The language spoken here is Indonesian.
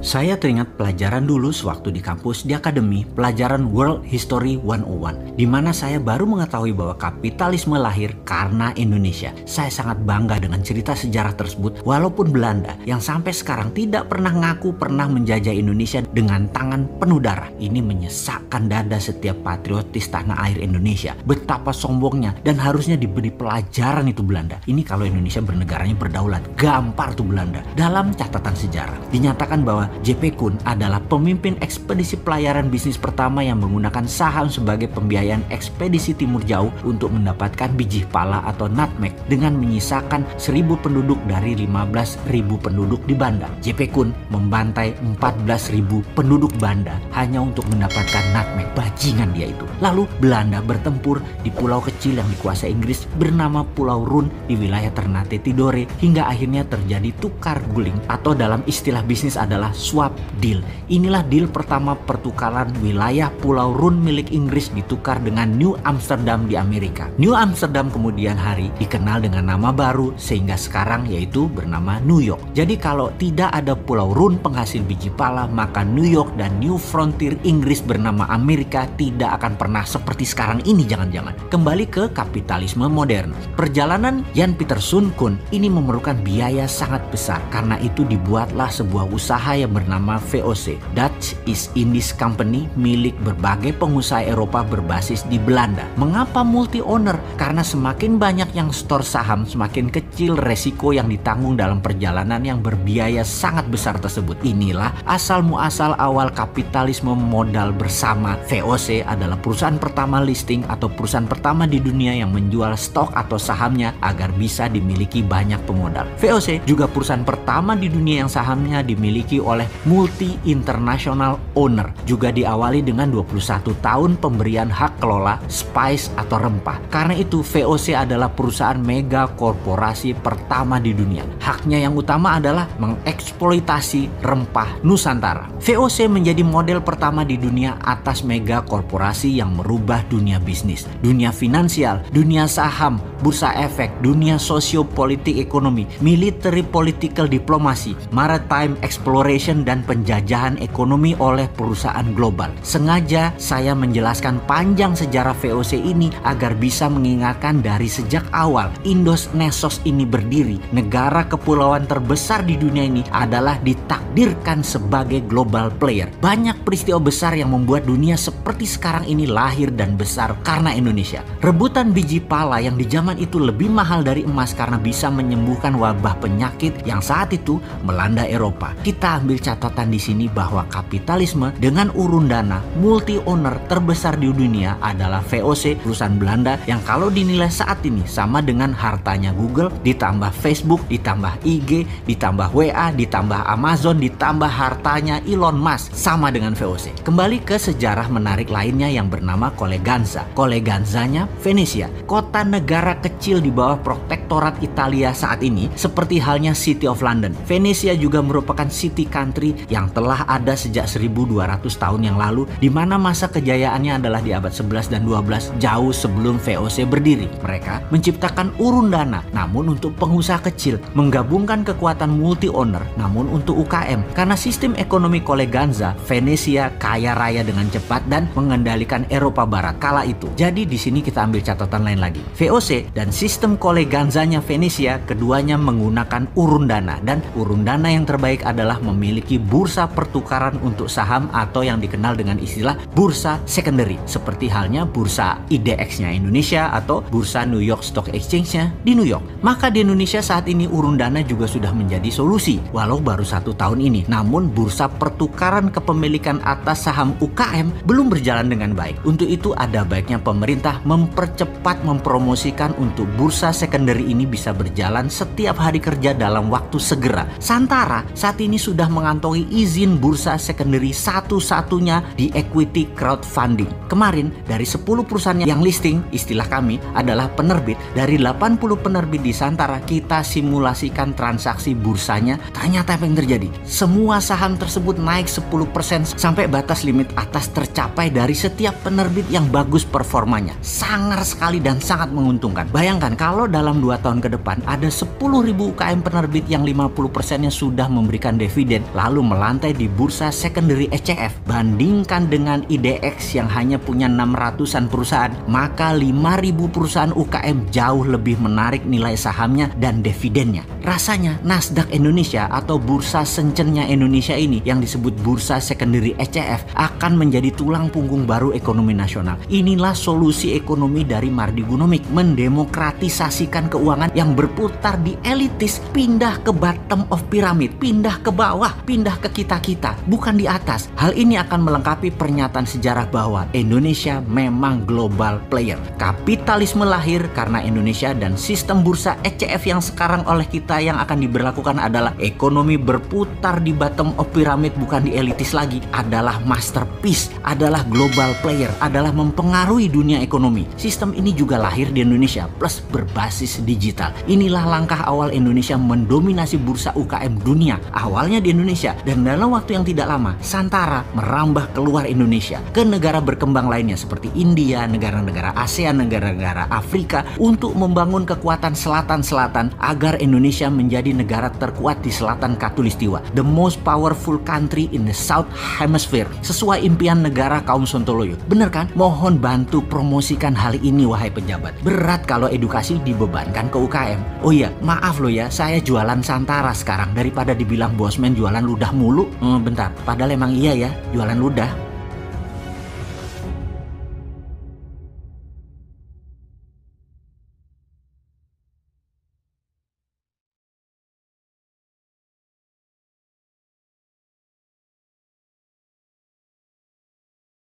Saya teringat pelajaran dulu sewaktu di kampus di akademi, pelajaran World History 101, di mana saya baru mengetahui bahwa kapitalisme lahir karena Indonesia. Saya sangat bangga dengan cerita sejarah tersebut, walaupun Belanda yang sampai sekarang tidak pernah ngaku pernah menjajah Indonesia dengan tangan penuh darah. Ini menyesakkan dada setiap patriotis tanah air Indonesia. Betapa sombongnya dan harusnya diberi pelajaran itu Belanda. Ini kalau Indonesia bernegaranya berdaulat, gampar tuh Belanda. Dalam catatan sejarah, dinyatakan bahwa J.P. Kuhn adalah pemimpin ekspedisi pelayaran bisnis pertama yang menggunakan saham sebagai pembiayaan ekspedisi timur jauh untuk mendapatkan biji pala atau nutmeg dengan menyisakan 1.000 penduduk dari 15.000 penduduk di Banda. J.P. Kuhn membantai 14.000 penduduk Banda hanya untuk mendapatkan nutmeg. Bajingan dia itu. Lalu Belanda bertempur di pulau kecil yang dikuasai Inggris bernama Pulau Run di wilayah Ternate Tidore hingga akhirnya terjadi tukar guling atau dalam istilah bisnis adalah swap deal. Inilah deal pertama pertukaran wilayah Pulau Run milik Inggris ditukar dengan New Amsterdam di Amerika. New Amsterdam kemudian hari dikenal dengan nama baru sehingga sekarang yaitu bernama New York. Jadi kalau tidak ada Pulau Run penghasil biji pala, maka New York dan New Frontier Inggris bernama Amerika tidak akan pernah seperti sekarang ini jangan-jangan. Kembali ke kapitalisme modern. Perjalanan Jan Pieter Soen Koen ini memerlukan biaya sangat besar. Karena itu dibuatlah sebuah usaha yang bernama VOC, Dutch East Indies Company, milik berbagai pengusaha Eropa berbasis di Belanda. Mengapa multi owner? Karena semakin banyak yang store saham, semakin kecil resiko yang ditanggung dalam perjalanan yang berbiaya sangat besar tersebut. Inilah asal muasal awal kapitalisme modal bersama. VOC adalah perusahaan pertama listing atau perusahaan pertama di dunia yang menjual stok atau sahamnya agar bisa dimiliki banyak pemodal. VOC juga perusahaan pertama di dunia yang sahamnya dimiliki oleh multi international owner. Juga diawali dengan 21 tahun pemberian hak kelola spice atau rempah. Karena itu VOC adalah perusahaan mega korporasi pertama di dunia. Haknya yang utama adalah mengeksploitasi rempah Nusantara. VOC menjadi model pertama di dunia atas mega korporasi yang merubah dunia bisnis, dunia finansial, dunia saham, bursa efek, dunia sosiopolitik ekonomi, military political diplomasi, maritime exploration dan penjajahan ekonomi oleh perusahaan global. Sengaja saya menjelaskan panjang sejarah VOC ini agar bisa mengingatkan dari sejak awal Indonesios ini berdiri, negara kepulauan terbesar di dunia ini adalah ditakdirkan sebagai global player. Banyak peristiwa besar yang membuat dunia seperti sekarang ini lahir dan besar karena Indonesia. Rebutan biji pala yang di zaman itu lebih mahal dari emas karena bisa menyembuhkan wabah penyakit yang saat itu melanda Eropa. Kita ambil catatan di sini bahwa kapitalisme dengan urun dana multi owner terbesar di dunia adalah VOC, perusahaan Belanda yang kalau dinilai saat ini sama dengan hartanya Google ditambah Facebook, ditambah IG, ditambah WA, ditambah Amazon, ditambah hartanya Elon Musk, sama dengan VOC. Kembali ke sejarah menarik lainnya yang bernama Coleganza. Coleganzanya Venesia, kota negara kecil di bawah protektorat Italia saat ini seperti halnya City of London. Venesia juga merupakan city country yang telah ada sejak 1200 tahun yang lalu, di mana masa kejayaannya adalah di abad 11 dan 12 jauh sebelum VOC berdiri. Mereka menciptakan urun dana namun untuk pengusaha kecil, menggabungkan kekuatan multi owner namun untuk UKM. Karena sistem ekonomi Coleganza, Venesia kaya raya dengan cepat dan mengendalikan Eropa Barat kala itu. Jadi di sini kita ambil catatan lain lagi. VOC dan sistem Coleganzanya Venesia keduanya menggunakan urun dana, dan urun dana yang terbaik adalah memiliki bursa pertukaran untuk saham atau yang dikenal dengan istilah bursa secondary, seperti halnya bursa IDX-nya Indonesia atau bursa New York Stock Exchange-nya di New York. Maka di Indonesia saat ini urun dana juga sudah menjadi solusi walau baru 1 tahun ini. Namun bursa pertukaran kepemilikan atas saham UKM belum berjalan dengan baik. Untuk itu ada baiknya pemerintah mempercepat mempromosikan untuk bursa secondary ini bisa berjalan setiap hari kerja dalam waktu segera. Santara saat ini sudah mengantongi izin bursa secondary satu-satunya di equity crowdfunding. Kemarin dari 10 perusahaan yang listing, istilah kami adalah penerbit, dari 80 penerbit di Santara kita simulasikan transaksi bursanya. Ternyata apa yang terjadi? Semua saham tersebut naik 10% sampai batas limit atas tercapai dari setiap penerbit yang bagus performanya. Sangar sekali dan sangat menguntungkan. Bayangkan kalau dalam 2 tahun ke depan ada 10.000 UKM penerbit yang 50%-nya sudah memberikan dividen lalu melantai di bursa secondary ECF. Bandingkan dengan IDX yang hanya punya 600-an perusahaan, maka 5.000 perusahaan UKM jauh lebih menarik nilai sahamnya dan dividennya. Rasanya Nasdaq Indonesia atau bursa sencennya Indonesia ini yang disebut bursa secondary ECF akan menjadi tulang punggung baru ekonomi nasional. Inilah solusi ekonomi dari Mardi Gunomik, mendemokratisasikan keuangan yang berputar di elitis, pindah ke bottom of pyramid, pindah ke bawah, pindah ke kita-kita, bukan di atas. Hal ini akan melengkapi pernyataan sejarah bahwa Indonesia memang global player. Kapitalisme lahir karena Indonesia dan sistem bursa ECF yang sekarang oleh kita yang akan diberlakukan adalah ekonomi berputar di bottom of pyramid, bukan di elitis lagi, adalah masterpiece, adalah global player, adalah mempengaruhi dunia ekonomi. Sistem ini juga lahir di Indonesia plus berbasis digital. Inilah langkah awal Indonesia mendominasi bursa UKM dunia. Awalnya di Indonesia, dan dalam waktu yang tidak lama Santara merambah keluar Indonesia ke negara berkembang lainnya seperti India, negara-negara ASEAN, negara-negara Afrika, untuk membangun kekuatan selatan-selatan agar Indonesia menjadi negara terkuat di selatan Katulistiwa, the most powerful country in the South Hemisphere, sesuai impian negara kaum Sontoloyo. Bener kan? Mohon bantu promosikan hal ini wahai pejabat. Berat kalau edukasi dibebankan ke UKM. Oh iya, maaf loh ya, saya jualan Santara sekarang daripada dibilang bosman jualan ludah mulu. Bentar, padahal emang iya ya, jualan ludah.